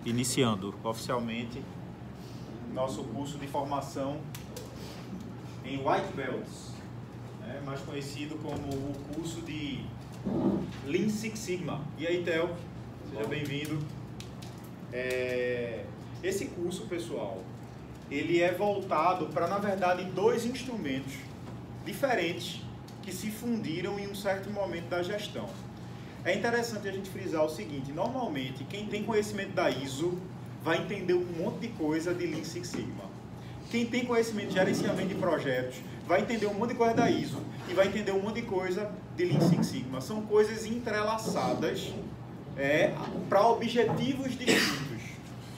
iniciando oficialmente nosso curso de formação em White Belts, né, mais conhecido como o curso de Lean Six Sigma. E aí, Theo, seja bem-vindo. Esse curso, pessoal, ele é voltado para, na verdade, dois instrumentos diferentes que se fundiram em um certo momento da gestão. É interessante a gente frisar o seguinte: normalmente, quem tem conhecimento da ISO vai entender um monte de coisa de Lean Six Sigma. Quem tem conhecimento de gerenciamento de projetos vai entender um monte de coisa da ISO e vai entender um monte de coisa de Lean Six Sigma. São coisas entrelaçadas para objetivos distintos,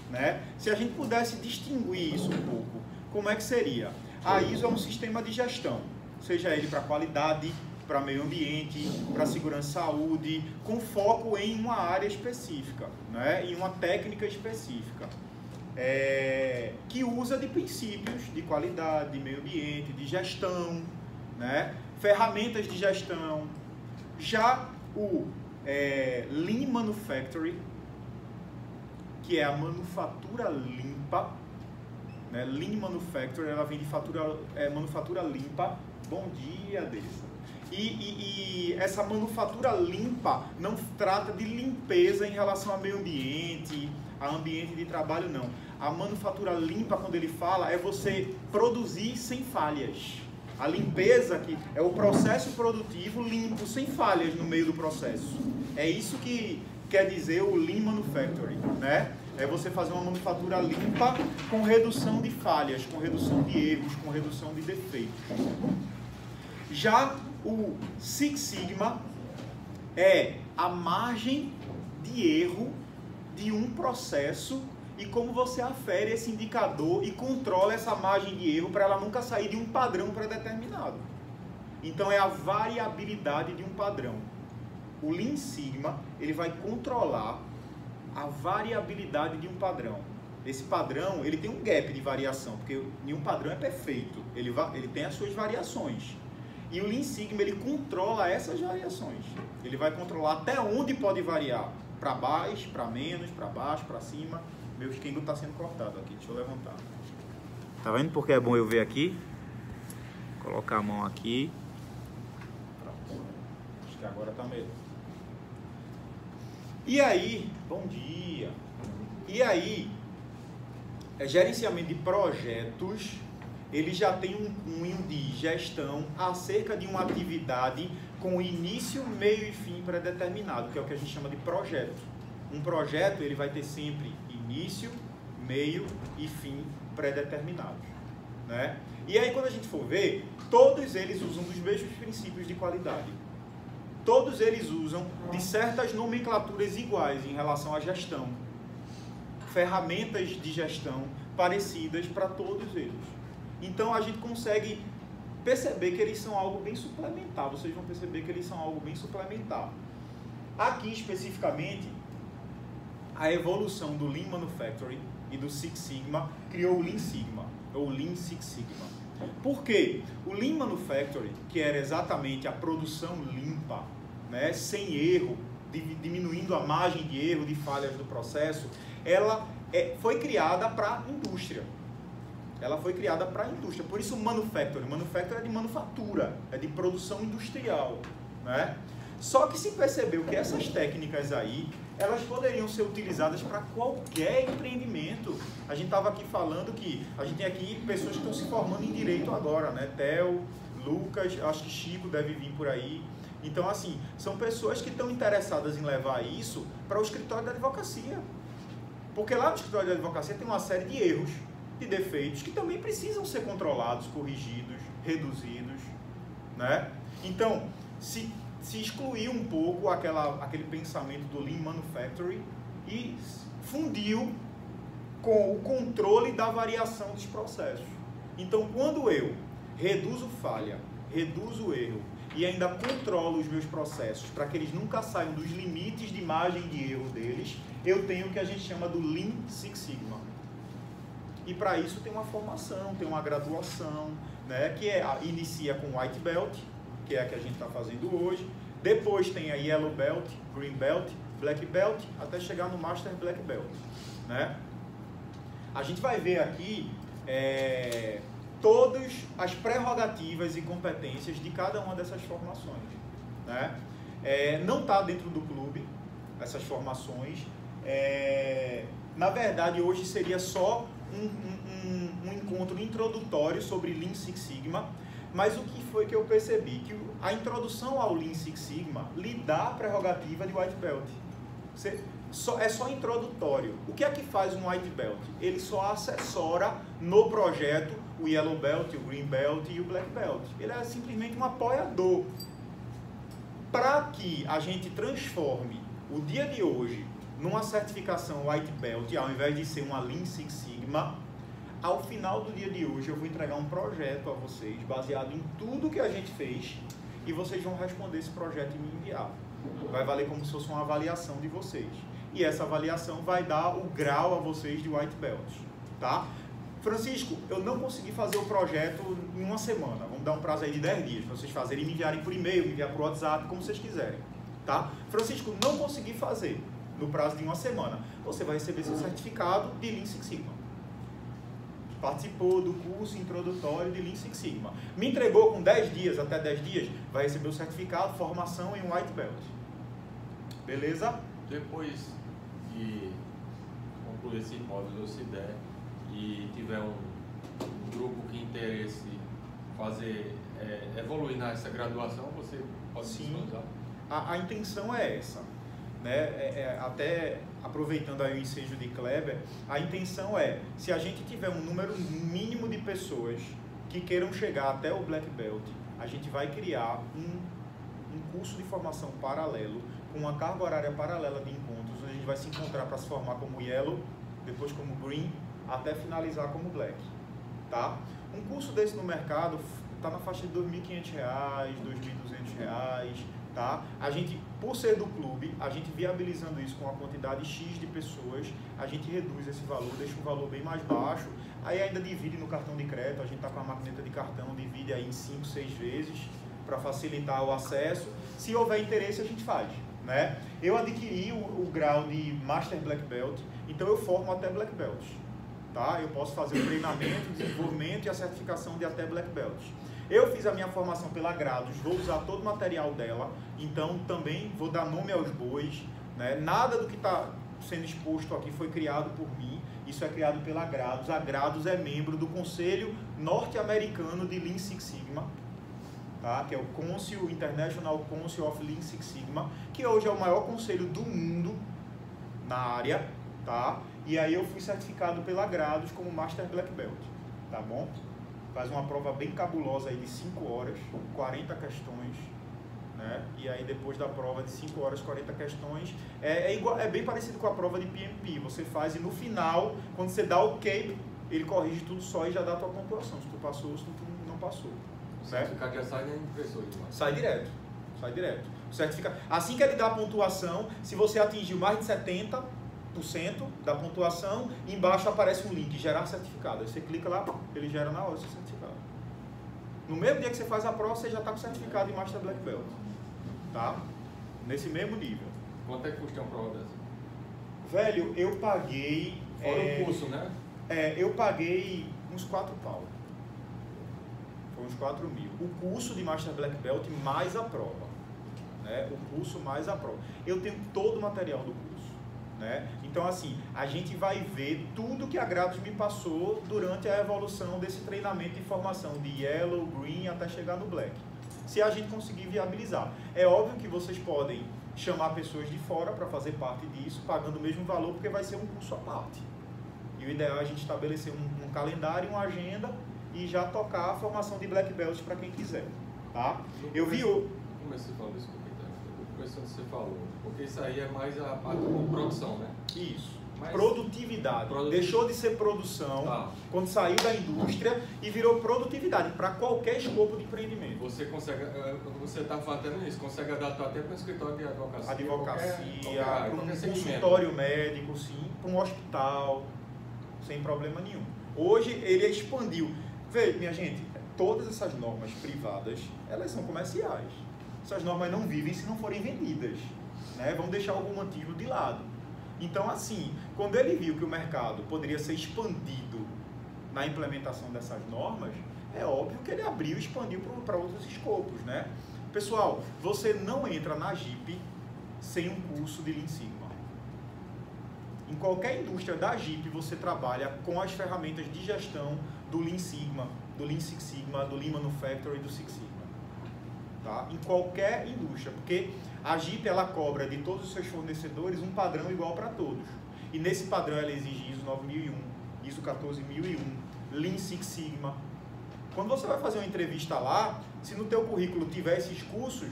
né? Se a gente pudesse distinguir isso um pouco, como é que seria? A ISO é um sistema de gestão, seja ele para qualidade, para meio ambiente, para segurança e saúde, com foco em uma área específica, né? Em uma técnica específica, que usa de princípios de qualidade, de meio ambiente, de gestão, né? Ferramentas de gestão. Já o Lean Manufacturing, que é a manufatura limpa, né? Lean Manufacturing, ela vem de manufatura limpa. Bom dia, Dessa. E essa manufatura limpa não trata de limpeza em relação ao meio ambiente, a ambiente de trabalho, não. A manufatura limpa, quando ele fala, é você produzir sem falhas. A limpeza que é o processo produtivo limpo, sem falhas no meio do processo. É isso que quer dizer o Lean Manufacturing, né? É você fazer uma manufatura limpa com redução de falhas, com redução de erros, com redução de defeitos. Já o Six Sigma é a margem de erro de um processo e como você afere esse indicador e controla essa margem de erro para ela nunca sair de um padrão pré-determinado. Então é a variabilidade de um padrão. O Lean Sigma, ele vai controlar a variabilidade de um padrão. Esse padrão, ele tem um gap de variação, porque nenhum padrão é perfeito. Ele tem as suas variações. E o Lean Sigma, ele controla essas variações. Ele vai controlar até onde pode variar. Para baixo, para menos, para baixo, para cima. Meu Kengo está sendo cortado aqui, deixa eu levantar. Tá vendo porque é bom eu ver aqui? Colocar a mão aqui. Pronto. Acho que agora tá melhor. E aí, bom dia. E aí, gerenciamento de projetos, ele já tem um cunho de gestão acerca de uma atividade com início, meio e fim pré-determinado, que é o que a gente chama de projeto. Um projeto, ele vai ter sempre início, meio e fim pré-determinados, né? E aí, quando a gente for ver, todos eles usam dos mesmos princípios de qualidade. Todos eles usam de certas nomenclaturas iguais em relação à gestão. Ferramentas de gestão parecidas para todos eles. Então a gente consegue perceber que eles são algo bem suplementar. Vocês vão perceber que eles são algo bem suplementar. Aqui especificamente, a evolução do Lean Manufacturing e do Six Sigma criou o Lean Sigma, ou Lean Six Sigma. Por quê? O Lean Manufacturing, que era exatamente a produção limpa, né, sem erro, diminuindo a margem de erro, de falhas do processo, ela foi criada para a indústria. Ela foi criada para a indústria. Por isso o manufacturing. Manufacturing é de manufatura, é de produção industrial, né? Só que se percebeu que essas técnicas aí, elas poderiam ser utilizadas para qualquer empreendimento. A gente estava aqui falando que a gente tem aqui pessoas que estão se formando em direito agora, né? Theo, Lucas, acho que Chico deve vir por aí. Então, assim, são pessoas que estão interessadas em levar isso para o escritório da advocacia. Porque lá no escritório da advocacia tem uma série de erros, de defeitos, que também precisam ser controlados, corrigidos, reduzidos, né? Então, se excluiu um pouco aquele pensamento do Lean Manufacturing e fundiu com o controle da variação dos processos. Então, quando eu reduzo falha, reduzo erro e ainda controlo os meus processos para que eles nunca saiam dos limites de margem de erro deles, eu tenho o que a gente chama do Lean Six Sigma. E para isso tem uma formação, tem uma graduação, né, que inicia com White Belt, que é a que a gente está fazendo hoje. Depois tem a Yellow Belt, Green Belt, Black Belt até chegar no Master Black Belt, né? A gente vai ver aqui todas as prerrogativas e competências de cada uma dessas formações, né? Não está dentro do clube essas formações. Na verdade, hoje seria só um encontro introdutório sobre Lean Six Sigma, mas o que foi que eu percebi? Que a introdução ao Lean Six Sigma lhe dá a prerrogativa de White Belt. É só introdutório. O que é que faz um White Belt? Ele só assessora no projeto o Yellow Belt, o Green Belt e o Black Belt. Ele é simplesmente um apoiador. Para que a gente transforme o dia de hoje numa certificação White Belt, ao invés de ser uma Lean Six Sigma, ao final do dia de hoje eu vou entregar um projeto a vocês, baseado em tudo que a gente fez, e vocês vão responder esse projeto e me enviar. Vai valer como se fosse uma avaliação de vocês. E essa avaliação vai dar o grau a vocês de White Belt, tá? Francisco, eu não consegui fazer o projeto em uma semana. Vamos dar um prazo aí de 10 dias para vocês fazerem e me enviarem por e-mail, me enviar por WhatsApp, como vocês quiserem, tá? Francisco, não consegui fazer no prazo de uma semana. Você vai receber seu certificado de Lean Six Sigma. Participou do curso introdutório de Lean Six Sigma. Me entregou com 10 dias, até 10 dias, vai receber o certificado, formação em White Belt. Beleza? Depois de concluir esse módulo, se der, e tiver um grupo que interesse fazer, evoluir nessa graduação, você pode disponibilizar? A intenção é essa, né? Até aproveitando aí o ensejo de Kleber, a intenção é, se a gente tiver um número mínimo de pessoas que queiram chegar até o Black Belt, a gente vai criar um curso de formação paralelo, com uma carga horária paralela de encontros, onde a gente vai se encontrar para se formar como Yellow, depois como Green, até finalizar como Black, tá? Um curso desse no mercado está na faixa de R$ 2.500, R$ 2.200, tá? A gente, por ser do clube, a gente viabilizando isso com a quantidade X de pessoas, a gente reduz esse valor, deixa um valor bem mais baixo, aí ainda divide no cartão de crédito, a gente está com a maquineta de cartão, divide aí em 5, 6 vezes, para facilitar o acesso. Se houver interesse, a gente faz, né? Eu adquiri o grau de Master Black Belt, então eu formo até Black Belt, tá? Eu posso fazer o treinamento, desenvolvimento e a certificação de até Black Belt. Eu fiz a minha formação pela Grados, vou usar todo o material dela, então também vou dar nome aos bois, né? Nada do que está sendo exposto aqui foi criado por mim, isso é criado pela Grados. A Grados é membro do Conselho Norte-Americano de Lean Six Sigma, tá? Que é o International Council of Lean Six Sigma, que hoje é o maior conselho do mundo na área, tá? E aí eu fui certificado pela Grados como Master Black Belt, tá bom? Faz uma prova bem cabulosa aí de 5 horas, 40 questões, né? E aí depois da prova de 5 horas, 40 questões, é bem parecido com a prova de PMP. Você faz e no final, quando você dá o OK, ele corrige tudo só e já dá a tua pontuação, se tu passou ou se tu não passou. O certificado já sai na impressora? Sai direto, sai direto. O certificado, assim que ele dá a pontuação, se você atingiu mais de 70% da pontuação, embaixo aparece um link, gerar certificado. Aí você clica lá, ele gera na hora o seu certificado. No mesmo dia que você faz a prova, você já está com o certificado de Master Black Belt, tá? Nesse mesmo nível. Quanto é que custa uma prova dessa? Velho, eu paguei... Fora o curso, né? Eu paguei uns 4 pau. Foi uns 4 mil. O curso de Master Black Belt mais a prova, né? O curso mais a prova. Eu tenho todo o material do curso, né? Então, assim, a gente vai ver tudo que a Grados me passou durante a evolução desse treinamento de formação de Yellow, Green, até chegar no Black. Se a gente conseguir viabilizar. É óbvio que vocês podem chamar pessoas de fora para fazer parte disso, pagando o mesmo valor, porque vai ser um curso à parte. E o ideal é a gente estabelecer um calendário, uma agenda e já tocar a formação de Black Belt para quem quiser, tá? Eu vi o... Como você falou isso? Começando você falou, porque isso aí é mais a parte de produção, né? Isso. Mas produtividade. Deixou de ser produção quando saiu da indústria e virou produtividade para qualquer escopo de empreendimento. Você consegue, você está fazendo isso, consegue adaptar até para um escritório de advocacia. Para um consultório médico, sim, para um hospital, sem problema nenhum. Hoje ele expandiu. Veja, minha gente, todas essas normas privadas, elas são comerciais. Essas normas não vivem se não forem vendidas. né? Vamos deixar o romantismo de lado. Então, assim, quando ele viu que o mercado poderia ser expandido na implementação dessas normas, é óbvio que ele abriu e expandiu para outros escopos, né? Pessoal, você não entra na Jeep sem um curso de Lean Sigma. Em qualquer indústria da Jeep, você trabalha com as ferramentas de gestão do Lean Sigma, do Lean Six Sigma, do Lean Manufacturing e do Six Sigma. Tá? Em qualquer indústria, porque a Jeep ela cobra de todos os seus fornecedores um padrão igual para todos. E nesse padrão ela exige ISO 9001, ISO 14001, Lean Six Sigma. Quando você vai fazer uma entrevista lá, se no teu currículo tiver esses cursos,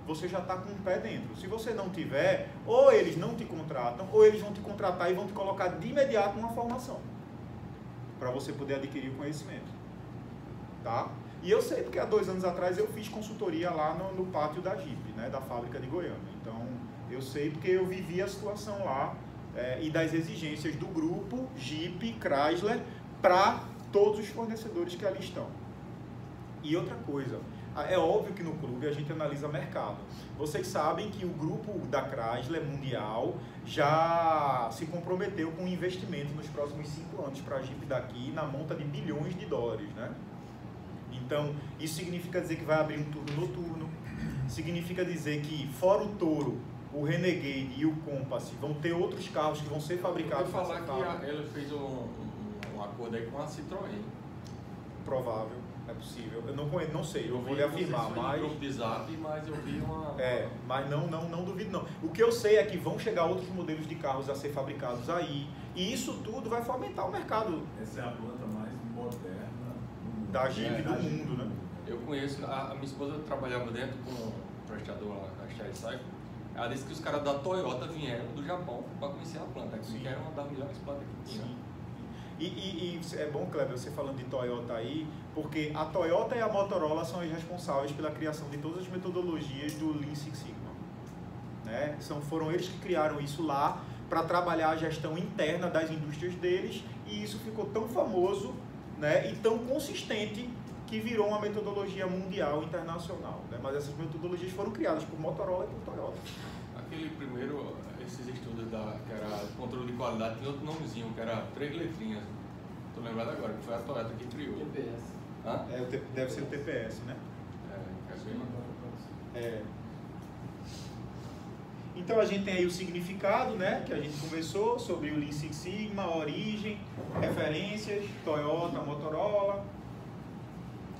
você já está com o pé dentro. Se você não tiver, ou eles não te contratam, ou eles vão te contratar e vão te colocar de imediato numa formação, para você poder adquirir o conhecimento. Tá? E eu sei porque há 2 anos atrás eu fiz consultoria lá no pátio da Jeep, né, da fábrica de Goiânia. Então, eu sei porque eu vivi a situação lá e das exigências do grupo Jeep, Chrysler, para todos os fornecedores que ali estão. E outra coisa, é óbvio que no clube a gente analisa mercado. Vocês sabem que o grupo da Chrysler mundial já se comprometeu com um investimento nos próximos 5 anos para a Jeep daqui na monta de bilhões de dólares, né? Então, isso significa dizer que vai abrir um turno noturno, significa dizer que, fora o Toro, o Renegade e o Compass, vão ter outros carros que vão ser fabricados. Eu vou falar que ela fez um acordo aí com a Citroën. Provável, é possível. Eu não sei, eu vou lhe afirmar, mas... grupo de Zap, mas eu vi uma... mas não duvido não. O que eu sei é que vão chegar outros modelos de carros a ser fabricados aí, e isso tudo vai fomentar o mercado. Essa é a planta mais moderna da Jeep do mundo, né? Eu conheço, a minha esposa trabalhava dentro com um prestador lá, a Shire Cycle. Ela disse que os caras da Toyota vieram do Japão para conhecer a planta, que era uma das melhores plantas que tinha. Sim. E é bom, Kleber, você falando de Toyota aí, porque a Toyota e a Motorola são as responsáveis pela criação de todas as metodologias do Lean Six Sigma. Né? Foram eles que criaram isso lá para trabalhar a gestão interna das indústrias deles, e isso ficou tão famoso, né, e tão consistente que virou uma metodologia mundial, internacional. Né? Mas essas metodologias foram criadas por Motorola e por Toyota. Aquele primeiro, esses estudos que era controle de qualidade, tinha outro nomezinho, que era 3 letrinhas. Estou lembrado agora, que foi a Toyota que criou. TPS. Hã? Deve ser o TPS, né? Então a gente tem aí o significado, né, que a gente conversou sobre o Lean Six Sigma, a origem, referências, Toyota, Motorola.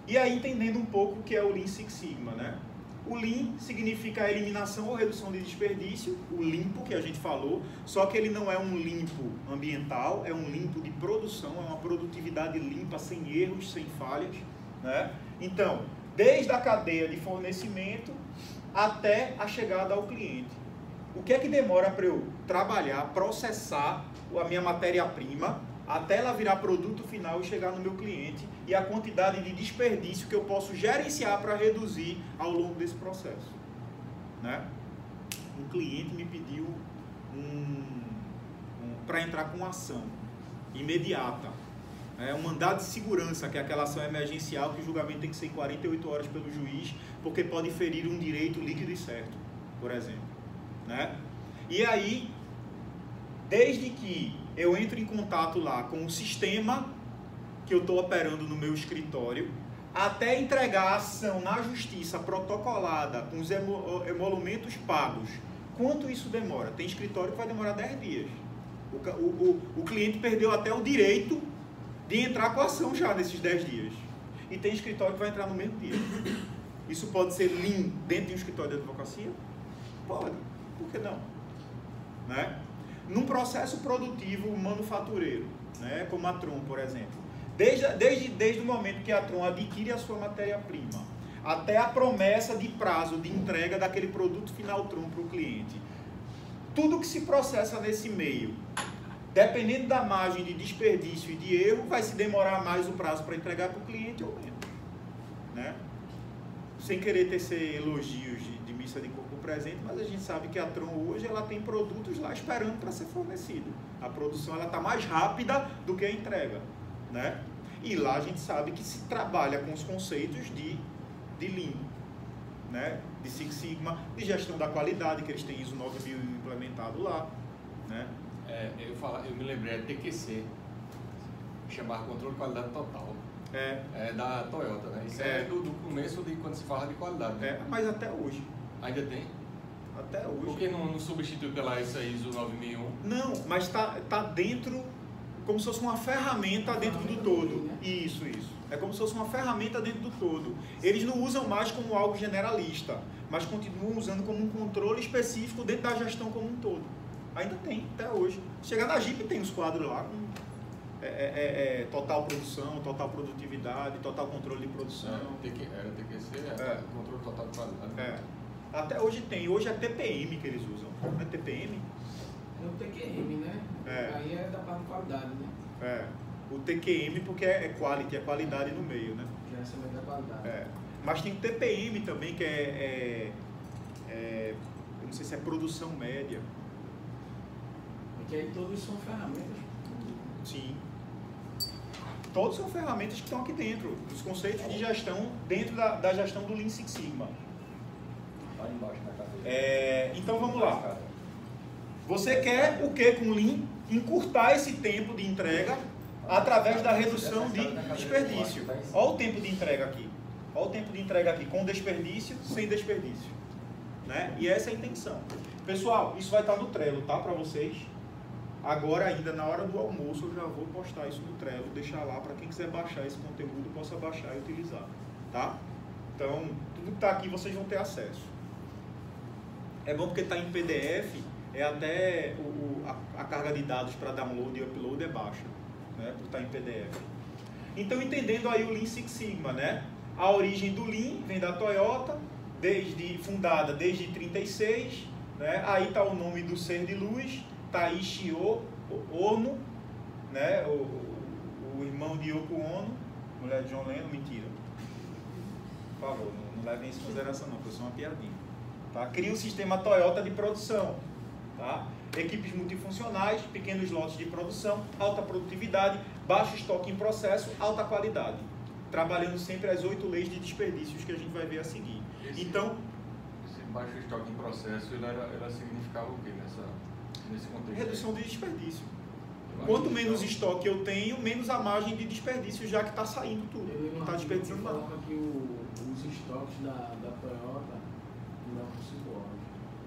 E aí entendendo um pouco o que é o Lean Six Sigma, né? O Lean significa a eliminação ou redução de desperdício, o limpo que a gente falou, só que ele não é um limpo ambiental, é um limpo de produção, é uma produtividade limpa, sem erros, sem falhas, né? Então, desde a cadeia de fornecimento até a chegada ao cliente. O que é que demora para eu trabalhar, processar a minha matéria-prima até ela virar produto final e chegar no meu cliente, e a quantidade de desperdício que eu posso gerenciar para reduzir ao longo desse processo, né? Um cliente me pediu para entrar com uma ação imediata, né? Um mandado de segurança, que é aquela ação emergencial que o julgamento tem que ser em 48 horas pelo juiz, porque pode ferir um direito líquido e certo, por exemplo, né? E aí, desde que eu entro em contato lá com o sistema que eu estou operando no meu escritório, até entregar a ação na justiça protocolada, com os emolumentos pagos, quanto isso demora? Tem escritório que vai demorar 10 dias. O cliente perdeu até o direito de entrar com a ação já nesses 10 dias. E tem escritório que vai entrar no mesmo dia. Isso pode ser Lean dentro de um escritório de advocacia? Pode. Por que não? Né? Num processo produtivo manufatureiro, né, como a Tron, por exemplo, desde o momento que a Tron adquire a sua matéria-prima até a promessa de prazo de entrega daquele produto final Tron para o cliente, tudo que se processa nesse meio, dependendo da margem de desperdício e de erro, vai se demorar mais o prazo para entregar para o cliente ou menos, né? Sem querer tecer elogios de missa de corpo presente, mas a gente sabe que a Tron hoje ela tem produtos lá esperando para ser fornecido. A produção ela está mais rápida do que a entrega, né? E lá a gente sabe que se trabalha com os conceitos de Lean, né? de Six Sigma, de gestão da qualidade, que eles têm ISO 9000 implementado lá, né? Eu me lembrei, é TQC, chamava Controle de Qualidade Total. É da Toyota, né? Isso é do começo de quando se fala de qualidade. Né? Mas até hoje. Ainda tem? Até hoje. Por que não substitui pela essa ISO 9001? Não, mas tá dentro, como se fosse uma ferramenta dentro do todo. Isso. É como se fosse uma ferramenta dentro do todo. Eles não usam mais como algo generalista, mas continuam usando como um controle específico dentro da gestão como um todo. Ainda tem, até hoje. Chegar na Jeep tem os quadros lá com total produção, total produtividade, total controle de produção. Era TQC, controle total de qualidade. Até hoje tem. Hoje é TPM que eles usam. Não é TPM? É o TQM, né? Aí é da parte de qualidade, né? O TQM porque é quality, é qualidade no meio, né? Gerenciamento da qualidade. Mas tem o TPM também, que eu não sei se é produção média. Porque aí todos são ferramentas. Sim. Todos são ferramentas que estão aqui dentro, os conceitos de gestão dentro da gestão do Lean Six Sigma. Então vamos lá. Você quer o que com o Lean? Encurtar esse tempo de entrega através da redução de desperdício. Olha o tempo de entrega aqui. Olha o tempo de entrega aqui, com desperdício, sem desperdício. Né? E essa é a intenção. Pessoal, isso vai estar no Trello, tá? Para vocês. Agora ainda, na hora do almoço, eu já vou postar isso no Trello, deixar lá para quem quiser baixar esse conteúdo, possa baixar e utilizar. Tá? Então, tudo que está aqui vocês vão ter acesso. É bom porque está em PDF, até a carga de dados para download e upload é baixa, né? Por estar em PDF. Então, entendendo aí o Lean Six Sigma, né? A origem do Lean vem da Toyota, fundada desde 36, né? Aí está o nome do ser de luz, Taiichi Ono, né? O irmão de Yoko Ono, mulher de John Lennon, mentira. Por favor, não levem isso em consideração não, porque eu sou uma piadinha. Tá? Cria o sistema Toyota de produção. Tá? Equipes multifuncionais, pequenos lotes de produção, alta produtividade, baixo estoque em processo, alta qualidade. Trabalhando sempre as 8 leis de desperdícios que a gente vai ver a seguir. Esse baixo estoque em processo, ela significava o que nesse contexto? Redução de desperdício. Quanto menos estoque eu tenho, menos a margem de desperdício, já que está saindo tudo. Não está desperdiçando nada. Coloca que os estoques da Toyota duram 5 horas.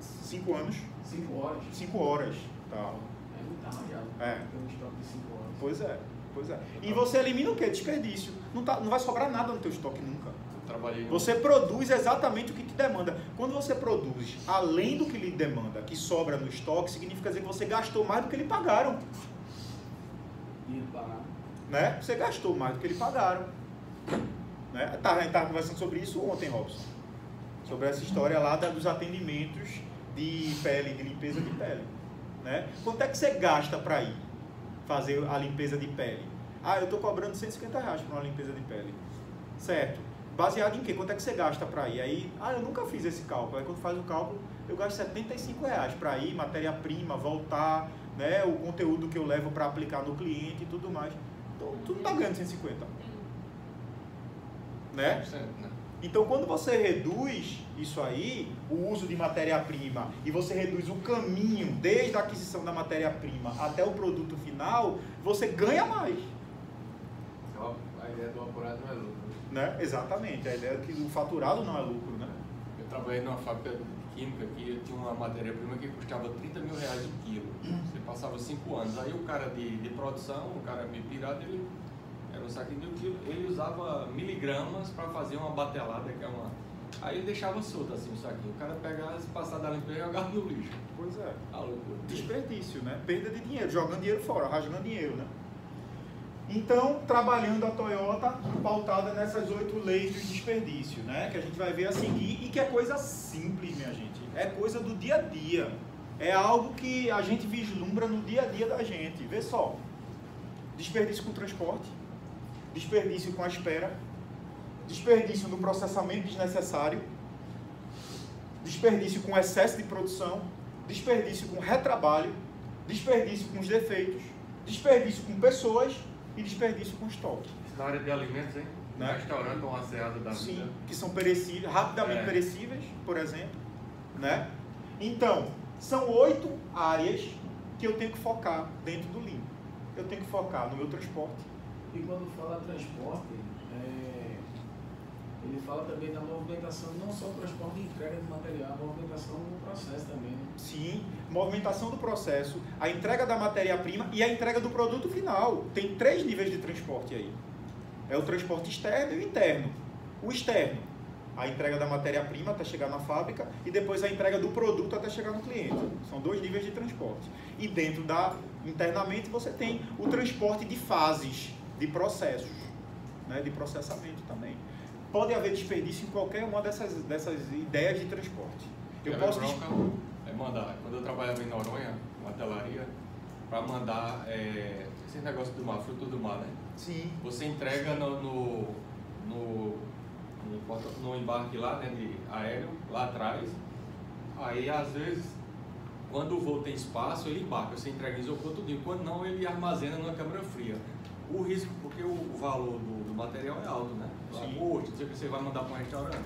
5 anos? 5 horas? 5 horas. Tá. É muito arranjado. Tem um estoque de 5 horas. Pois é. E você elimina o quê? Desperdício. Não vai sobrar nada no teu estoque nunca. Você produz exatamente o que te demanda. Quando você produz além do que lhe demanda, que sobra no estoque, significa dizer que você gastou mais do que lhe pagaram. Né? Você gastou mais do que lhe pagaram. Né? A gente estava conversando sobre isso ontem, Robson. Sobre essa história lá dos atendimentos de pele, de limpeza de pele. Né? Quanto é que você gasta para ir fazer a limpeza de pele? Eu estou cobrando R$150 para uma limpeza de pele. Certo. Baseado em quê? Quanto é que você gasta para ir? Aí, eu nunca fiz esse cálculo. Aí quando faz o cálculo, eu gasto R$75 para ir, matéria-prima, voltar, né? O conteúdo que eu levo para aplicar no cliente e tudo mais. Então, tu não está ganhando 150. Né? Então, quando você reduz isso aí, o uso de matéria-prima, e você reduz o caminho desde a aquisição da matéria-prima até o produto final, você ganha mais. A ideia do apurado não é lucro. Né? Exatamente, a ideia é que o faturado não é lucro, né? Eu trabalhei numa fábrica de química que tinha uma matéria-prima que custava R$30 mil o quilo. Você passava 5 anos. Aí o cara de produção, o cara meio pirado, ele era um saquinho de 1 quilo, ele usava miligramas para fazer uma batelada, que é uma... Aí ele deixava solto assim o saquinho. O cara pegava, passava da limpeza e jogava no lixo. Pois é. Loucura. Desperdício, né? Perda de dinheiro, jogando dinheiro fora, rasgando dinheiro, né? Então, trabalhando a Toyota pautada nessas 8 leis do desperdício, né? Que a gente vai ver a seguir e que é coisa simples, minha gente. É coisa do dia a dia. É algo que a gente vislumbra no dia a dia da gente. Vê só. Desperdício com transporte. Desperdício com a espera. Desperdício no processamento desnecessário. Desperdício com excesso de produção. Desperdício com retrabalho. Desperdício com os defeitos. Desperdício com pessoas. E desperdício com estoque. Na área de alimentos, hein? né? Restaurante ou uma ceada da Sim, vida. que são perecíveis, rapidamente perecíveis, por exemplo, né? Então, são 8 áreas que eu tenho que focar dentro do Lean. Eu tenho que focar no meu transporte. E quando fala transporte, ele fala também da movimentação, não só o transporte de entrega de material, a movimentação do processo também, né? Sim, movimentação do processo, a entrega da matéria-prima e a entrega do produto final. Tem 3 níveis de transporte aí. É o transporte externo e o interno. O externo, a entrega da matéria-prima até chegar na fábrica e depois a entrega do produto até chegar no cliente. São 2 níveis de transporte. E dentro internamente você tem o transporte de fases, de processos, né, de processamento também. Pode haver desperdício em qualquer uma dessas ideias de transporte. Eu posso mandar. Quando eu trabalhava em Noronha, na telaria, para mandar esse negócio do mar, fruto do mar, né? Sim. Você entrega no embarque lá, né, de aéreo, lá atrás. Aí, às vezes, quando o voo tem espaço, ele embarca. Você entrega em isopor tudinho. Quando não, ele armazena numa câmara fria. O risco, porque o valor do material é alto, né? Poxa, não sei o que você vai mandar para um restaurante.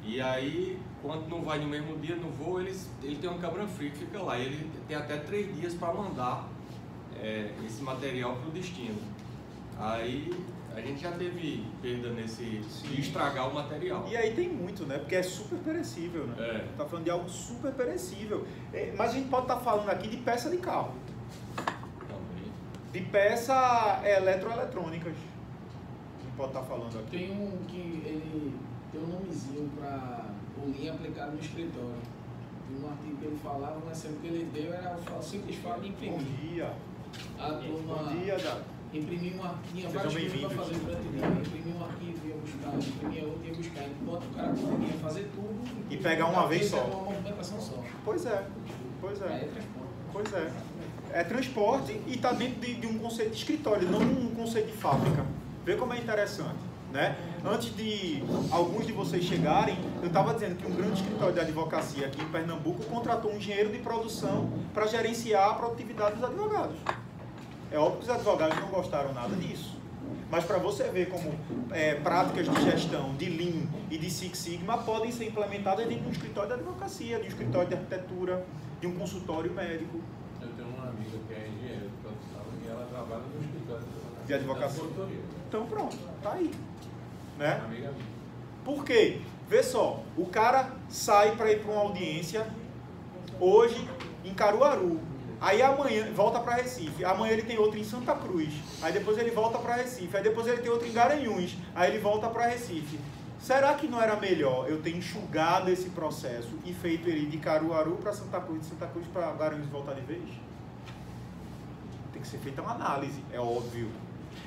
E aí, quando não vai no mesmo dia no voo, ele tem uma câmara fria que fica lá. Ele tem até 3 dias para mandar esse material para o destino. Aí a gente já teve perda de estragar o material. E aí tem muito, né? Porque é super perecível, né? Tá falando de algo super perecível. Mas a gente pode estar falando aqui de peça de carro. Também. De peça eletroeletrônicas. A gente pode estar falando aqui. Tem um que ele tem um nomezinho para o Lean aplicado no escritório. Tem um artigo que ele falava, um exemplo que ele deu era o simples fato de imprimir. Bom dia. A turma Bom dia, Dado. imprimir um arquivo, tinha Sejam várias coisas para bem-vindos. fazer durante o dia. Imprimir um arquivo, ia buscar, imprimia outro, ia buscar. Enquanto o cara conseguia fazer tudo E pegar uma vez só. Uma movimentação só. Pois é. Pois Aí é. é transporte. Pois é. É transporte e está dentro de um conceito de escritório, não um conceito de fábrica. Vê como é interessante, né? Antes de alguns de vocês chegarem, eu estava dizendo que um grande escritório de advocacia aqui em Pernambuco contratou um engenheiro de produção para gerenciar a produtividade dos advogados. É óbvio que os advogados não gostaram nada disso. Mas para você ver como práticas de gestão, de Lean e de Six Sigma podem ser implementadas dentro de um escritório de advocacia, de um escritório de arquitetura, de um consultório médico. Eu tenho uma amiga que é engenheira de produção e ela trabalha no escritório De advocacia. Então pronto, tá aí. Né? Amiga minha. Por quê? Vê só, o cara sai para ir para uma audiência hoje em Caruaru. Aí amanhã volta para Recife. Amanhã ele tem outra em Santa Cruz. Aí depois ele volta para Recife. Aí depois ele tem outra em Garanhuns. Aí ele volta para Recife. Será que não era melhor eu ter enxugado esse processo e feito ele de Caruaru para Santa Cruz, de Santa Cruz para Garanhuns voltar de vez? Tem que ser feita uma análise, é óbvio.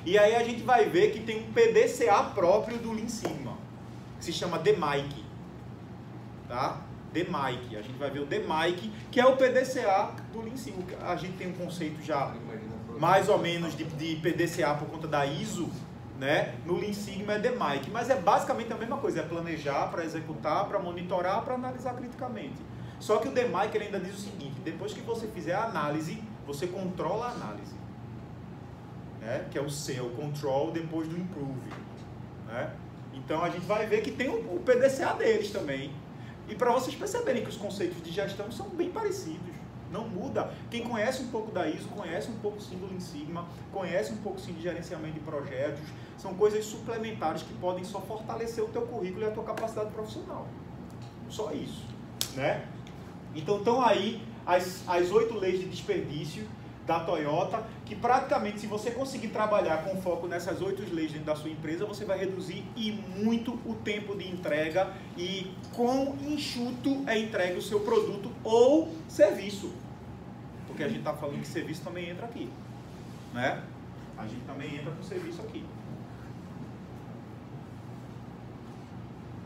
E aí a gente vai ver que tem um PDCA próprio do Lean Sigma, que se chama DMAIC. Tá? DMAIC. A gente vai ver o DMAIC, que é o PDCA do Lean Sigma. A gente tem um conceito já mais ou menos de PDCA por conta da ISO, né? No Lean Sigma é DMAIC, mas é basicamente a mesma coisa, é planejar para executar, para monitorar, para analisar criticamente. Só que o DMAIC ele ainda diz o seguinte: depois que você fizer a análise, você controla a análise, né? Que é o C, o control depois do improve, né? Então a gente vai ver que tem o PDCA deles também. E para vocês perceberem que os conceitos de gestão são bem parecidos, não muda. Quem conhece um pouco da ISO, conhece um pouco sim do Lean Sigma, conhece um pouco sim de gerenciamento de projetos, são coisas suplementares que podem só fortalecer o teu currículo e a tua capacidade profissional. Só isso, né? Então estão aí as 8 leis de desperdício da Toyota, que praticamente, se você conseguir trabalhar com foco nessas 8 leis dentro da sua empresa, você vai reduzir e muito o tempo de entrega e quão enxuto é entregue o seu produto ou serviço. Porque a gente está falando que serviço também entra aqui, né? A gente também entra com serviço aqui.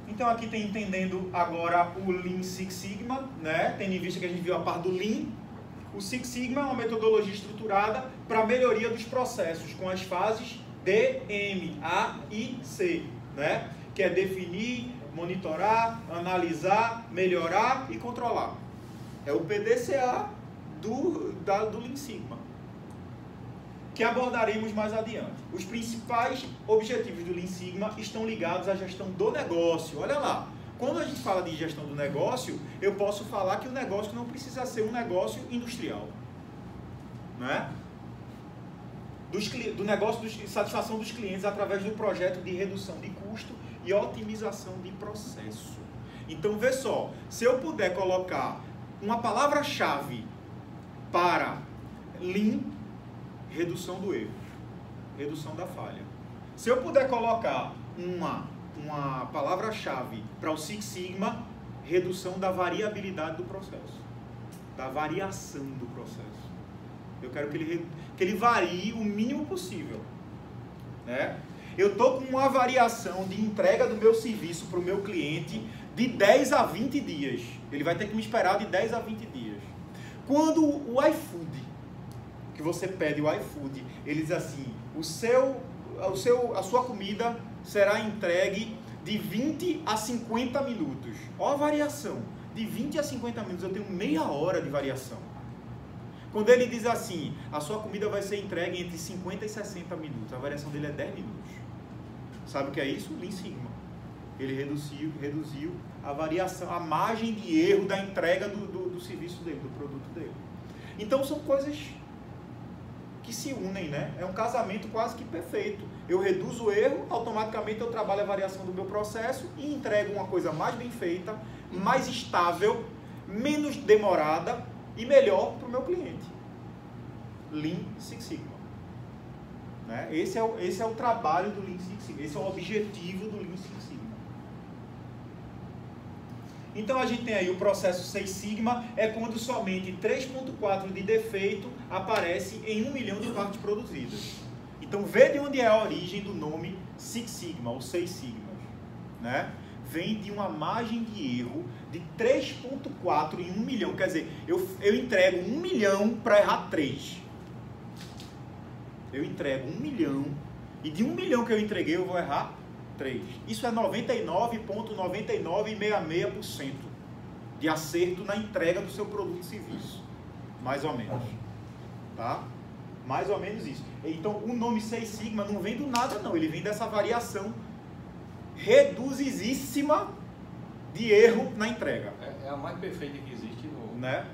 Então aqui tem entendendo agora o Lean Six Sigma, né? Tendo em vista que a gente viu a parte do Lean. O Six Sigma é uma metodologia estruturada para a melhoria dos processos, com as fases D, M, A e C, né? Que é definir, monitorar, analisar, melhorar e controlar. É o PDCA do Lean Sigma. que abordaremos mais adiante. Os principais objetivos do Lean Sigma estão ligados à gestão do negócio. Olha lá, quando a gente fala de gestão do negócio, eu posso falar que o negócio não precisa ser um negócio industrial, né? Do negócio de satisfação dos clientes através do projeto de redução de custo e otimização de processo. Então, vê só, se eu puder colocar uma palavra-chave para Lean, redução do erro, redução da falha. Se eu puder colocar uma palavra-chave para o Six Sigma, redução da variabilidade do processo, da variação do processo. Eu quero que ele varie o mínimo possível, né? Eu estou com uma variação de entrega do meu serviço para o meu cliente de 10 a 20 dias. Ele vai ter que me esperar de 10 a 20 dias. Quando o iFood, que você pede o iFood, ele diz assim, a sua comida será entregue de 20 a 50 minutos. Olha a variação. De 20 a 50 minutos, eu tenho meia hora de variação. Quando ele diz assim, a sua comida vai ser entregue entre 50 e 60 minutos, a variação dele é 10 minutos. Sabe o que é isso? Lean Sigma. Ele reduziu a variação, a margem de erro da entrega do serviço dele, do produto dele. Então são coisas que se unem, né? É um casamento quase que perfeito. Eu reduzo o erro, automaticamente eu trabalho a variação do meu processo e entrego uma coisa mais bem feita, mais estável, menos demorada e melhor para o meu cliente. Lean Six Sigma. Né? Esse é o trabalho do Lean Six Sigma. Esse é o objetivo do Lean Six Sigma. Então a gente tem aí o processo 6 Sigma, é quando somente 3,4 de defeito aparece em 1 milhão de partes produzidas. Então vê de onde é a origem do nome Six Sigma, ou 6 Sigmas. Né? Vem de uma margem de erro de 3,4 em 1 milhão. Quer dizer, eu entrego 1 milhão para errar 3. Eu entrego 1 milhão e de 1 milhão que eu entreguei eu vou errar 3. Isso é 99,9966% de acerto na entrega do seu produto e serviço. Mais ou menos. Tá? Mais ou menos isso. Então o nome 6 Sigma não vem do nada não. Ele vem dessa variação reduzidíssima de erro na entrega. É a mais perfeita que existe no... Né?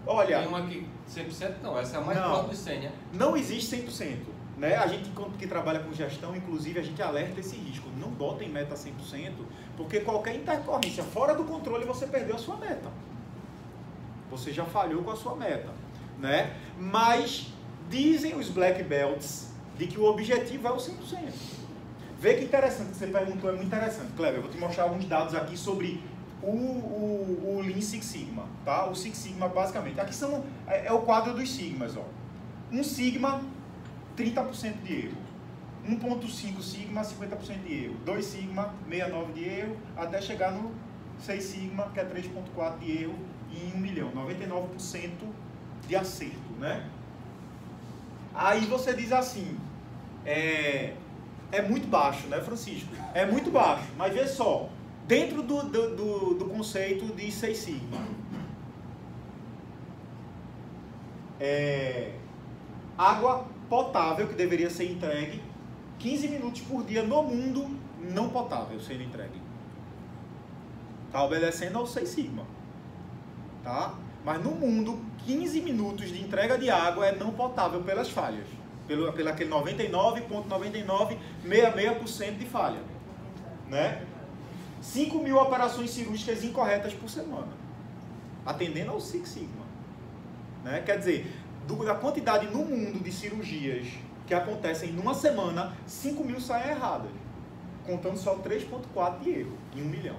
Olha, tem uma que 100% não, essa é a mais próxima de 100, né? Não existe 100%. Né? A gente que trabalha com gestão, inclusive, a gente alerta esse risco. Não bota em meta 100%, porque qualquer intercorrência fora do controle, você perdeu a sua meta. Você já falhou com a sua meta. Né? Mas dizem os Black Belts de que o objetivo é o 100%. Vê que interessante que você perguntou, é muito interessante. Kleber, eu vou te mostrar alguns dados aqui sobre o Lean Six Sigma, tá? O Six Sigma, basicamente. Aqui é o quadro dos Sigmas, ó. Um Sigma, 30% de erro. 1.5 Sigma, 50% de erro. 2 Sigma, 69% de erro, até chegar no 6 Sigma, que é 3.4 de erro em 1 milhão. 99% de acerto, né? Aí você diz assim, é muito baixo, né, Francisco? É muito baixo, mas vê só, dentro do conceito de 6 Sigma, água potável que deveria ser entregue, 15 minutos por dia no mundo, não potável sendo entregue. Tá obedecendo ao 6 Sigma. Tá? Mas no mundo, 15 minutos de entrega de água é não potável pelas falhas. Pelo aquele 99,9966% de falha. Né? 5.000 operações cirúrgicas incorretas por semana. Atendendo ao Six Sigma. Né? Quer dizer, da quantidade no mundo de cirurgias que acontecem numa semana, 5.000 saem erradas. Contando só 3,4 de erro em 1 milhão.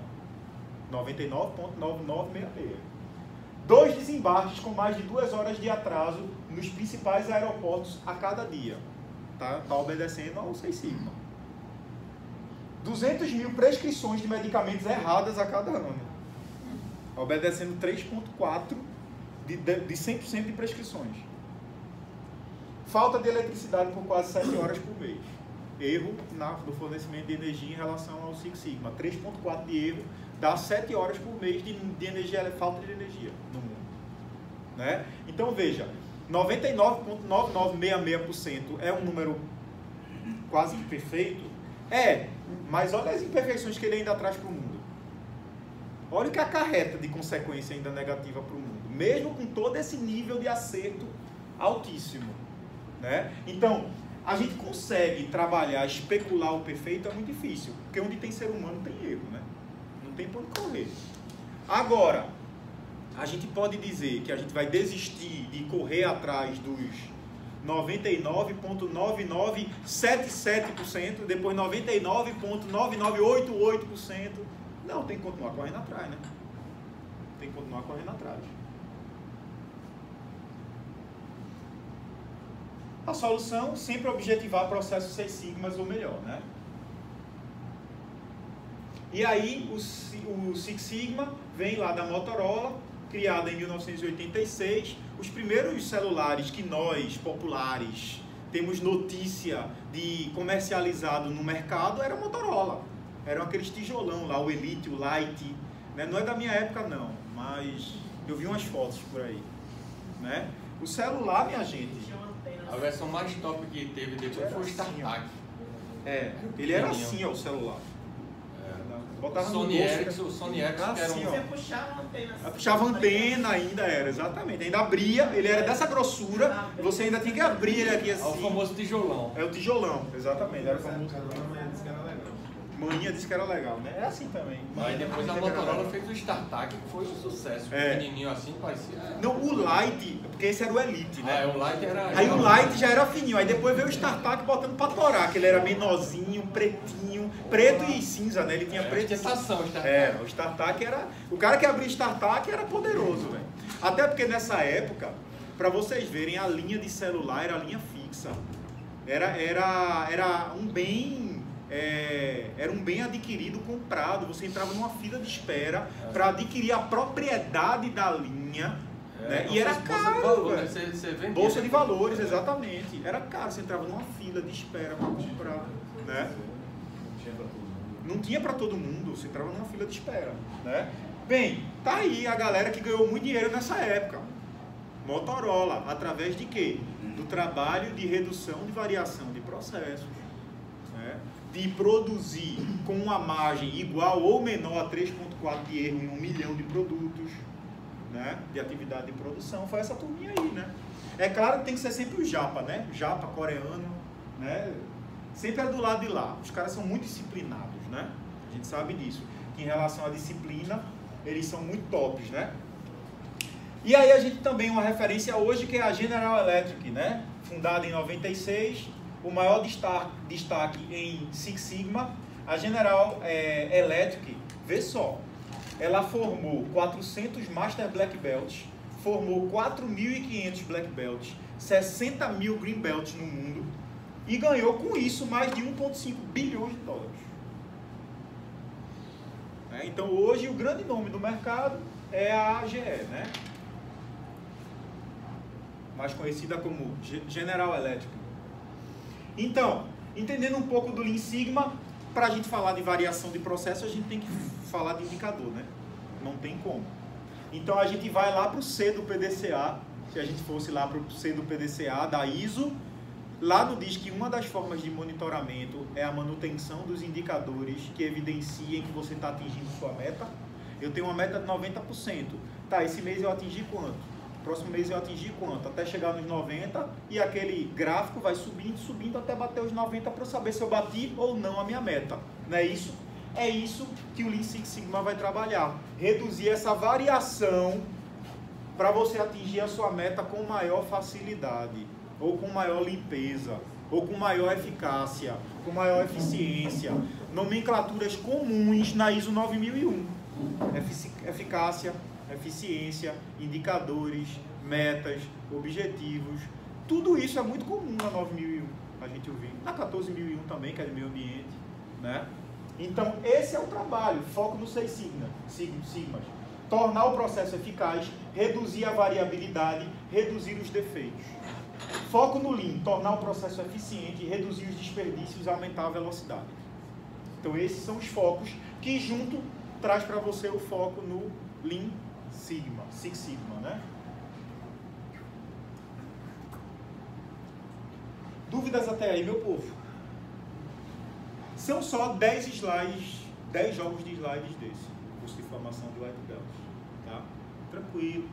99,9966. 2 desembarques com mais de 2 horas de atraso nos principais aeroportos a cada dia. Tá obedecendo ao 6 Sigma. 200.000 prescrições de medicamentos erradas a cada ano. Obedecendo 3,4 de 100% de prescrições. Falta de eletricidade por quase 7 horas por mês. Erro no fornecimento de energia em relação ao Six Sigma. 3,4 de erro dá 7 horas por mês de energia, falta de energia no mundo. Né? Então veja, 99,9966% é um número quase que perfeito? É, mas olha as imperfeições que ele ainda traz para o mundo. Olha o que acarreta de consequência ainda negativa para o mundo, mesmo com todo esse nível de acerto altíssimo, né? Então, a gente consegue trabalhar, especular o perfeito é muito difícil, porque onde tem ser humano tem erro, né? Não tem por onde correr. Agora, a gente pode dizer que a gente vai desistir de correr atrás dos 99,9977%, depois 99,9988%. Não, tem que continuar correndo atrás, né? Tem que continuar correndo atrás. A solução sempre objetivar processos 6 sigmas ou melhor, né? E aí o Six Sigma vem lá da Motorola, criada em 1986. Os primeiros celulares que nós, populares, temos notícia de comercializado no mercado era Motorola. Eram aqueles tijolão lá, o Elite, o Lite, né? Não é da minha época não, mas eu vi umas fotos por aí, né? O celular, minha gente... A versão mais top que teve depois foi o StarTAC. É, ele era assim, ó, o celular. Botava no bolso, o Sony Ericsson que era assim, um... Você puxava a antena assim. Puxava a antena ainda, era, exatamente. Ainda abria, ele era dessa grossura, você ainda tinha que abrir ele aqui assim. É o famoso tijolão. É o tijolão, exatamente. Era o famoso. A Maninha manhã disse que era legal. disse que era legal, né? É assim também. Aí depois a Motorola fez o StarTAC, que foi um sucesso. É. Pequenininho assim, parecia... Não, o Lite, porque esse era o Elite, né? o Lite era... Aí o Lite já era fininho, aí depois veio o StarTAC botando pra torar, que ele era menorzinho, pretinho, preto e cinza, né? Ele tinha preto e cinza. Tentação, o StarTAC. É, o StarTAC era... O cara que abria o StarTAC era poderoso, velho. Até porque nessa época, pra vocês verem, a linha de celular era a linha fixa. Era um bem... era um bem adquirido, comprado. Você entrava numa fila de espera para adquirir a propriedade da linha, né? E era caro, velho. Bolsa de valores, exatamente. Era caro, você entrava numa fila de espera para comprar, né? Não tinha para todo mundo, você entrava numa fila de espera, né? Bem, tá aí a galera que ganhou muito dinheiro nessa época. Motorola, através de quê? Do trabalho de redução de variação de processos, né? De produzir com uma margem igual ou menor a 3,4 de erro em 1 milhão de produtos, né? De atividade de produção. Foi essa turminha aí, né? É claro que tem que ser sempre o japa, né? Japa, coreano, né? Sempre é do lado de lá. Os caras são muito disciplinados, né? A gente sabe disso. Que em relação à disciplina, eles são muito tops, né? E aí a gente também, uma referência hoje, que é a General Electric, né? Fundada em 96, o maior destaque em Six Sigma. A General Electric, vê só, ela formou 400 Master Black Belts, formou 4.500 Black Belts, 60 mil Green Belts no mundo e ganhou com isso mais de 1,5 bilhões de dólares. Então hoje o grande nome do mercado é a AGE, né? Mais conhecida como General Electric. Então, entendendo um pouco do Lean Sigma, para a gente falar de variação de processo, a gente tem que falar de indicador, né? Não tem como. Então a gente vai lá para o C do PDCA, se a gente fosse lá para o C do PDCA, da ISO, lá no diz que uma das formas de monitoramento é a manutenção dos indicadores que evidenciem que você está atingindo sua meta. Eu tenho uma meta de 90%. Tá, esse mês eu atingi quanto? Próximo mês eu atingi quanto? Até chegar nos 90 e aquele gráfico vai subindo, subindo até bater os 90 para eu saber se eu bati ou não a minha meta. Não é isso? É isso que o Lean Six Sigma vai trabalhar. Reduzir essa variação para você atingir a sua meta com maior facilidade, ou com maior limpeza, ou com maior eficácia, com maior eficiência. Nomenclaturas comuns na ISO 9001. Eficácia, eficiência, indicadores, metas, objetivos. Tudo isso é muito comum na 9001, a gente ouviu. Na 14001 também, que é de meio ambiente, né? Então, esse é o trabalho, foco nos 6 sigmas. Tornar o processo eficaz, reduzir a variabilidade, reduzir os defeitos. Foco no Lean, tornar o processo eficiente, reduzir os desperdícios e aumentar a velocidade. Então, esses são os focos que junto traz para você o foco no Lean Sigma, Six Sigma, né? Dúvidas até aí, meu povo? São só 10 slides, 10 jogos de slides desse, curso de formação de White Belt, tá? Tranquilo.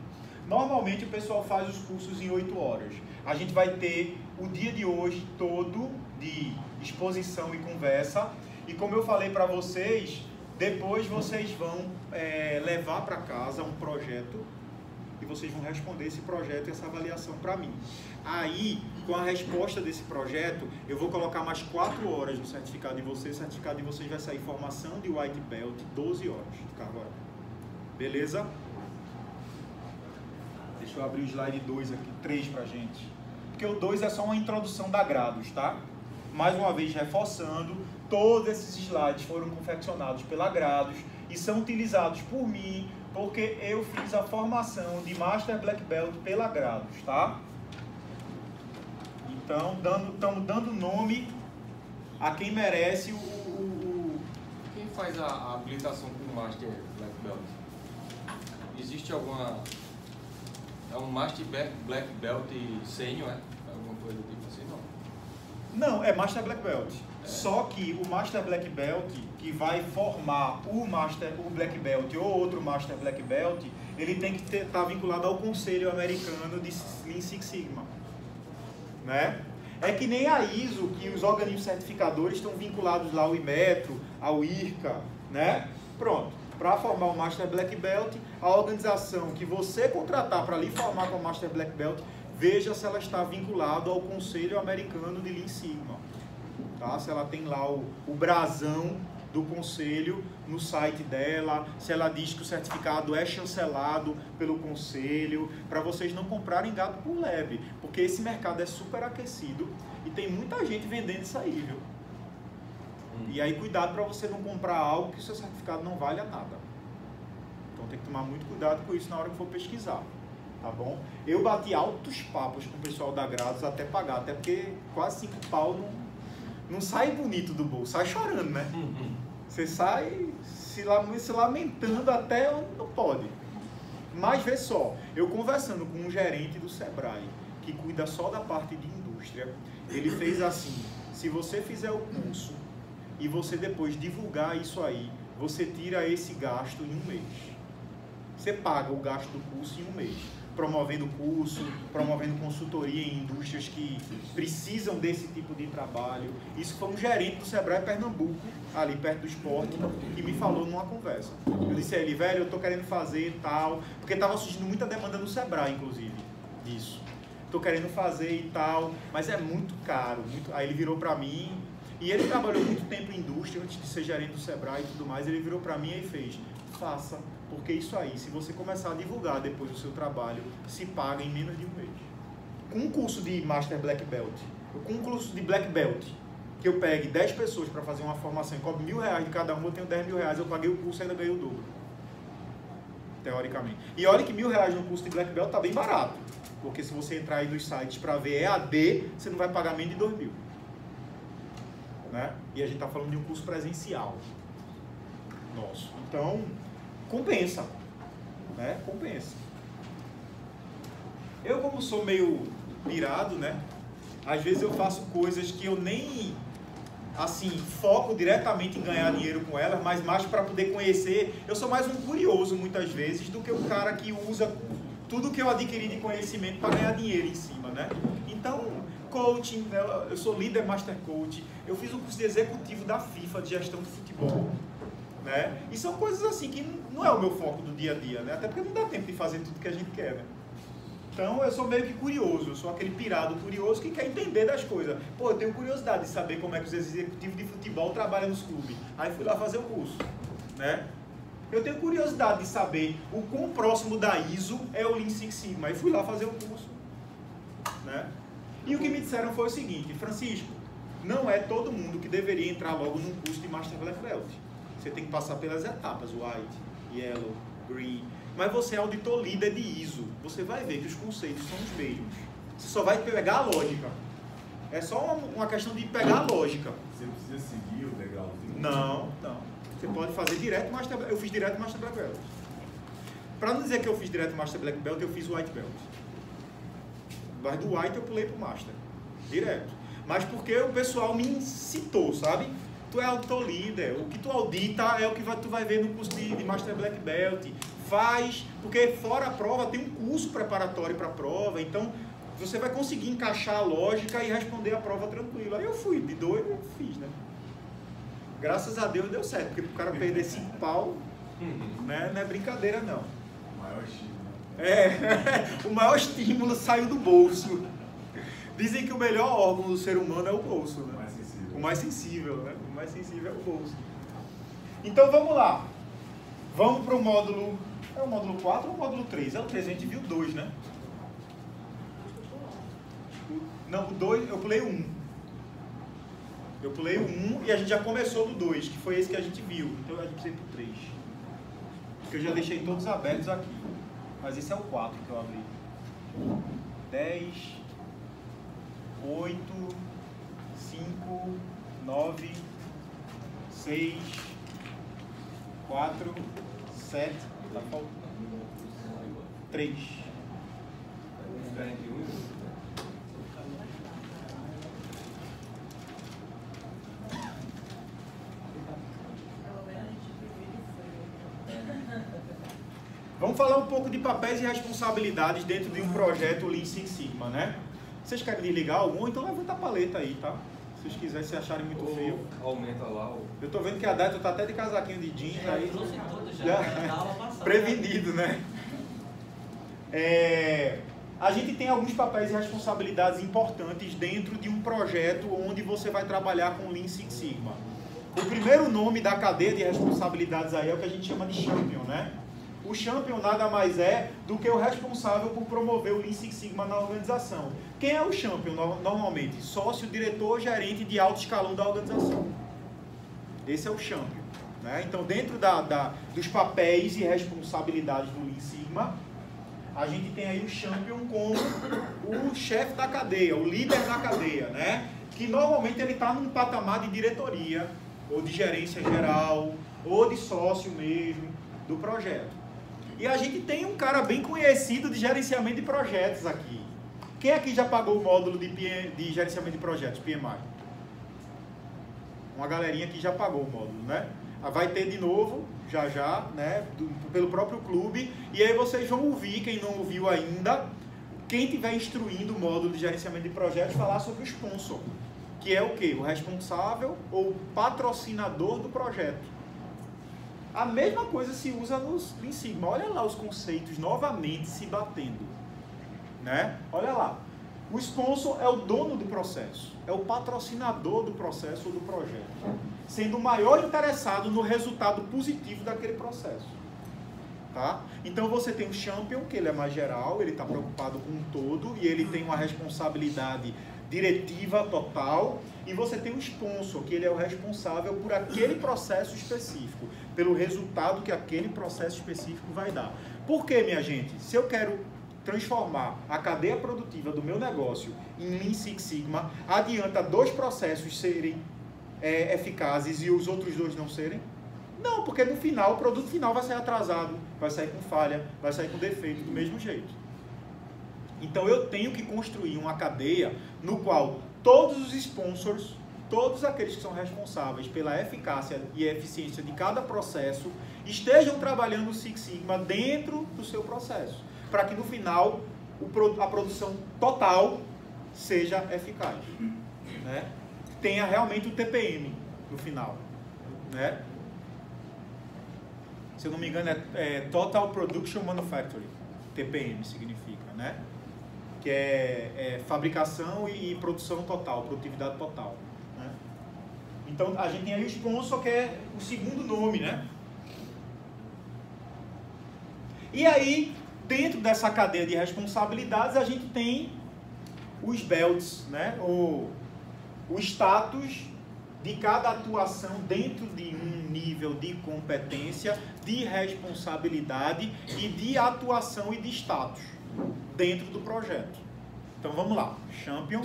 Normalmente o pessoal faz os cursos em 8 horas. A gente vai ter o dia de hoje todo de exposição e conversa. E como eu falei para vocês, depois vocês vão levar para casa um projeto e vocês vão responder esse projeto e essa avaliação para mim. Aí, com a resposta desse projeto, eu vou colocar mais 4 horas no certificado de vocês. O certificado de vocês vai sair formação de White Belt, 12 horas. Tá, agora. Beleza? Deixa eu abrir o slide 2 aqui, 3 pra gente. Porque o 2 é só uma introdução da Grados, tá? Mais uma vez, reforçando, todos esses slides foram confeccionados pela Grados e são utilizados por mim, porque eu fiz a formação de Master Black Belt pela Grados, tá? Então, estamos dando nome a quem merece Quem faz a habilitação com o Master Black Belt? Existe alguma... É um Master Black Belt Senior, alguma coisa tipo assim, não? Não, é Master Black Belt. Só que o Master Black Belt, que vai formar o Black Belt ou outro Master Black Belt, ele tem que estar vinculado ao Conselho Americano de Lean Six Sigma. Né? É que nem a ISO, que os organismos certificadores estão vinculados lá ao IMETRO, ao IRCA, né? Pronto. Para formar o Master Black Belt, a organização que você contratar para lhe formar com o Master Black Belt, veja se ela está vinculada ao Conselho Americano de Lean Sigma. Tá? Se ela tem lá o brasão do conselho no site dela, se ela diz que o certificado é chancelado pelo conselho, para vocês não comprarem gato por lebre, porque esse mercado é super aquecido e tem muita gente vendendo isso aí, viu? E aí cuidado para você não comprar algo que o seu certificado não vale a nada. Então tem que tomar muito cuidado com isso na hora que for pesquisar, tá bom? Eu bati altos papos com o pessoal da Grados até pagar, até porque quase 5 pau não sai bonito do bolso, sai chorando, né? Você sai se lamentando até onde não pode. Mas vê só, eu conversando com um gerente do Sebrae, que cuida só da parte de indústria, ele fez assim: se você fizer o curso e você depois divulgar isso aí, você tira esse gasto em 1 mês. Você paga o gasto do curso em 1 mês. Promovendo curso, promovendo consultoria em indústrias que precisam desse tipo de trabalho. Isso foi um gerente do Sebrae Pernambuco, ali perto do esporte, que me falou numa conversa. Eu disse a ele: velho, eu tô querendo fazer tal, porque estava surgindo muita demanda no Sebrae, inclusive, disso. Tô querendo fazer e tal, mas é muito caro. Aí ele virou para mim, e ele trabalhou muito tempo em indústria, antes de ser gerente do Sebrae e tudo mais. Ele virou para mim e fez: faça. Porque isso aí, se você começar a divulgar depois o seu trabalho, se paga em menos de 1 mês. Com um curso de Master Black Belt, com um curso de Black Belt, que eu pegue 10 pessoas para fazer uma formação e cobre R$1.000 de cada um, eu tenho R$10.000, eu paguei o curso e ainda ganhei o dobro. Teoricamente. E olha que R$1.000 no curso de Black Belt tá bem barato. Porque se você entrar aí nos sites para ver EAD, você não vai pagar menos de R$2.000. Né? E a gente tá falando de um curso presencial nosso. Então, compensa, né? Compensa. Eu, como sou meio pirado, né? Às vezes eu faço coisas que eu nem, assim, foco diretamente em ganhar dinheiro com elas, mas mais para poder conhecer. Eu sou mais um curioso, muitas vezes, do que o cara que usa tudo que eu adquiri de conhecimento para ganhar dinheiro em cima, né? Então, coaching, né? Eu sou líder Master Coach, eu fiz um curso de executivo da FIFA, de gestão de futebol. Né? E são coisas assim que não é o meu foco do dia a dia, né? Até porque não dá tempo de fazer tudo que a gente quer, né? Então eu sou meio que curioso, eu sou aquele pirado curioso que quer entender das coisas. Pô, eu tenho curiosidade de saber como é que os executivos de futebol trabalham nos clubes. Aí fui lá fazer o curso, né? Eu tenho curiosidade de saber o quão próximo da ISO é o Lean Six Sigma. Aí fui lá fazer o curso, né? E o que me disseram foi o seguinte: Francisco, não é todo mundo que deveria entrar logo num curso de Master Black Belt. Você tem que passar pelas etapas, White, Yellow, Green. Mas você é auditor líder de ISO. Você vai ver que os conceitos são os mesmos. Você só vai pegar a lógica. É só uma questão de pegar a lógica. Você não precisa seguir o degrauzinho? Não. Você pode fazer direto Master Belt. Eu fiz direto Master Black Belt. Para não dizer que eu fiz direto Master Black Belt, eu fiz White Belt. Mas do White eu pulei pro Master. Direto. mas porque o pessoal me incitou, sabe? Tu é auditor líder, o que tu audita é o que tu vai ver no curso de Master Black Belt. Faz, porque fora a prova tem um curso preparatório para a prova, então você vai conseguir encaixar a lógica e responder a prova tranquilo. Aí eu fui, de doido eu fiz, né? Graças a Deus deu certo, porque o cara perder 5 pau, né, não é brincadeira não. O maior estímulo. O maior estímulo saiu do bolso. Dizem que o melhor órgão do ser humano é o bolso, né? O mais sensível, né? O mais sensível é o bolso. Então vamos lá. Vamos para o módulo... É o módulo 4 ou o módulo 3? É o 3, a gente viu 2, né? Não, o 2, eu pulei o 1. Eu pulei o 1 e a gente já começou do 2, que foi esse que a gente viu. Então a gente precisa ir para o 3. Porque eu já deixei todos abertos aqui. Mas esse é o 4 que eu abri. 10, 8, 5, 9, 6, 4, 7, tá faltando 3. Vamos falar um pouco de papéis e responsabilidades dentro de um projeto Lean Six Sigma, né? Vocês querem desligar algum? Então levanta a paleta aí, tá? Se vocês quiserem, se acharem muito feio. Aumenta lá o... Eu tô vendo que a Dato tá até de casaquinho de jeans aí. Trouxe tudo já. Prevenido, né? A gente tem alguns papéis e responsabilidades importantes dentro de um projeto onde você vai trabalhar com Lean Six Sigma. O primeiro nome da cadeia de responsabilidades aí é o que a gente chama de Champion, né? O Champion nada mais é do que o responsável por promover o Lean Six Sigma na organização. Quem é o Champion normalmente? Sócio, diretor, gerente de alto escalão da organização. Esse é o Champion, né? Então, dentro dos papéis e responsabilidades do Lean Sigma, a gente tem aí o Champion como o chefe da cadeia, o líder da cadeia, né? Que normalmente ele está num patamar de diretoria, ou de gerência geral, ou de sócio mesmo do projeto. E a gente tem um cara bem conhecido de gerenciamento de projetos aqui. Quem aqui já pagou o módulo de gerenciamento de projetos, PMI? Uma galerinha aqui já pagou o módulo, né? Vai ter de novo, já, né? Pelo próprio clube. E aí vocês vão ouvir, quem não ouviu ainda, quem estiver instruindo o módulo de gerenciamento de projetos, falar sobre o sponsor. Que é o quê? O responsável ou patrocinador do projeto. A mesma coisa se usa nos Lean Sigma. Olha lá os conceitos novamente se batendo, né? Olha lá. O sponsor é o dono do processo, é o patrocinador do processo ou do projeto, sendo o maior interessado no resultado positivo daquele processo. Tá? Então você tem o Champion, que ele é mais geral, ele está preocupado com um todo e ele tem uma responsabilidade diretiva total, e você tem o sponsor, que ele é o responsável por aquele processo específico, pelo resultado que aquele processo específico vai dar. Por quê, minha gente? Se eu quero transformar a cadeia produtiva do meu negócio em Lean Six Sigma, adianta 2 processos serem eficazes e os outros 2 não serem? Não, porque no final, o produto final vai sair atrasado, vai sair com falha, vai sair com defeito, do mesmo jeito. Então eu tenho que construir uma cadeia no qual todos os sponsors, todos aqueles que são responsáveis pela eficácia e eficiência de cada processo, estejam trabalhando o Six Sigma dentro do seu processo, para que no final a produção total seja eficaz, né? Tenha realmente o TPM no final, né? Se eu não me engano é Total Production Manufacturing, TPM significa, né? Que é fabricação e produção total, produtividade total, né? Então a gente tem aí o sponsor, que é o segundo nome, né? E aí, dentro dessa cadeia de responsabilidades, a gente tem os belts, né? O status de cada atuação dentro de um nível de competência, de responsabilidade e de atuação e de status dentro do projeto. Então vamos lá, Champion,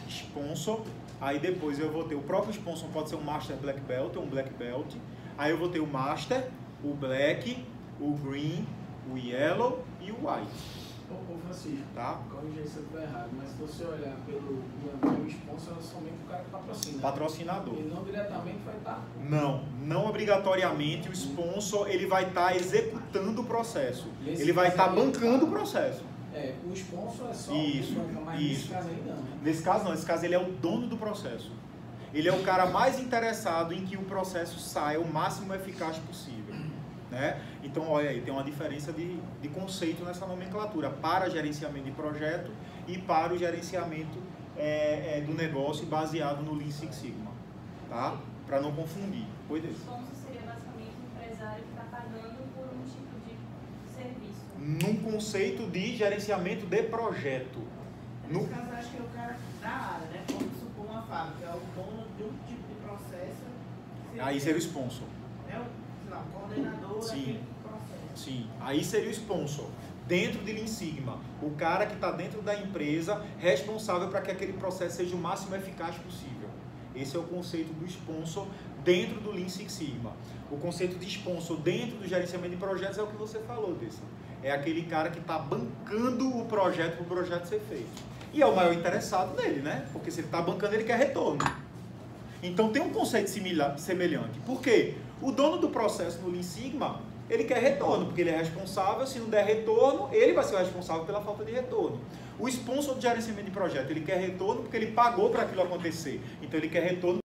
sponsor, aí depois eu vou ter o próprio sponsor, pode ser um Master Black Belt ou um Black Belt, aí eu vou ter o Master, o Black, o Green, o Yellow e o White. Ô Francisco, tá? corrija se eu estiver errado, mas se você olhar pelo sponsor, é o somente o cara que patrocina. Patrocinador. Ele não diretamente vai estar. Não obrigatoriamente o sponsor ele vai estar executando o processo. Ele vai estar bancando o processo. O sponsor é só Isso, banca, mas nesse caso aí não, né? Nesse caso não, nesse caso ele é o dono do processo. Ele é o cara mais interessado em que o processo saia o máximo eficaz possível. Né? Então, olha aí, tem uma diferença de conceito nessa nomenclatura para gerenciamento de projeto e para o gerenciamento do negócio baseado no Lean Six Sigma, tá? Para não confundir. O sponsor seria basicamente um empresário que está pagando por um tipo de serviço. Num conceito de gerenciamento de projeto. Nesse caso, acho que é o cara da área, né? Vamos supor uma fábrica, é o dono de um tipo de processo. Aí seria o sponsor. É o coordenador daquele processo. Sim, aí seria o sponsor. Dentro de Lean Sigma, o cara que está dentro da empresa responsável para que aquele processo seja o máximo eficaz possível. Esse é o conceito do sponsor dentro do Lean Six Sigma. O conceito de sponsor dentro do gerenciamento de projetos é o que você falou, Dessa. É aquele cara que está bancando o projeto para o projeto ser feito. E é o maior interessado nele, né? Porque se ele está bancando, ele quer retorno. Então tem um conceito semelhante. Por quê? O dono do processo no Lean Sigma, ele quer retorno, porque ele é responsável. Se não der retorno, ele vai ser o responsável pela falta de retorno. O sponsor de gerenciamento de projeto, ele quer retorno porque ele pagou para aquilo acontecer. Então ele quer retorno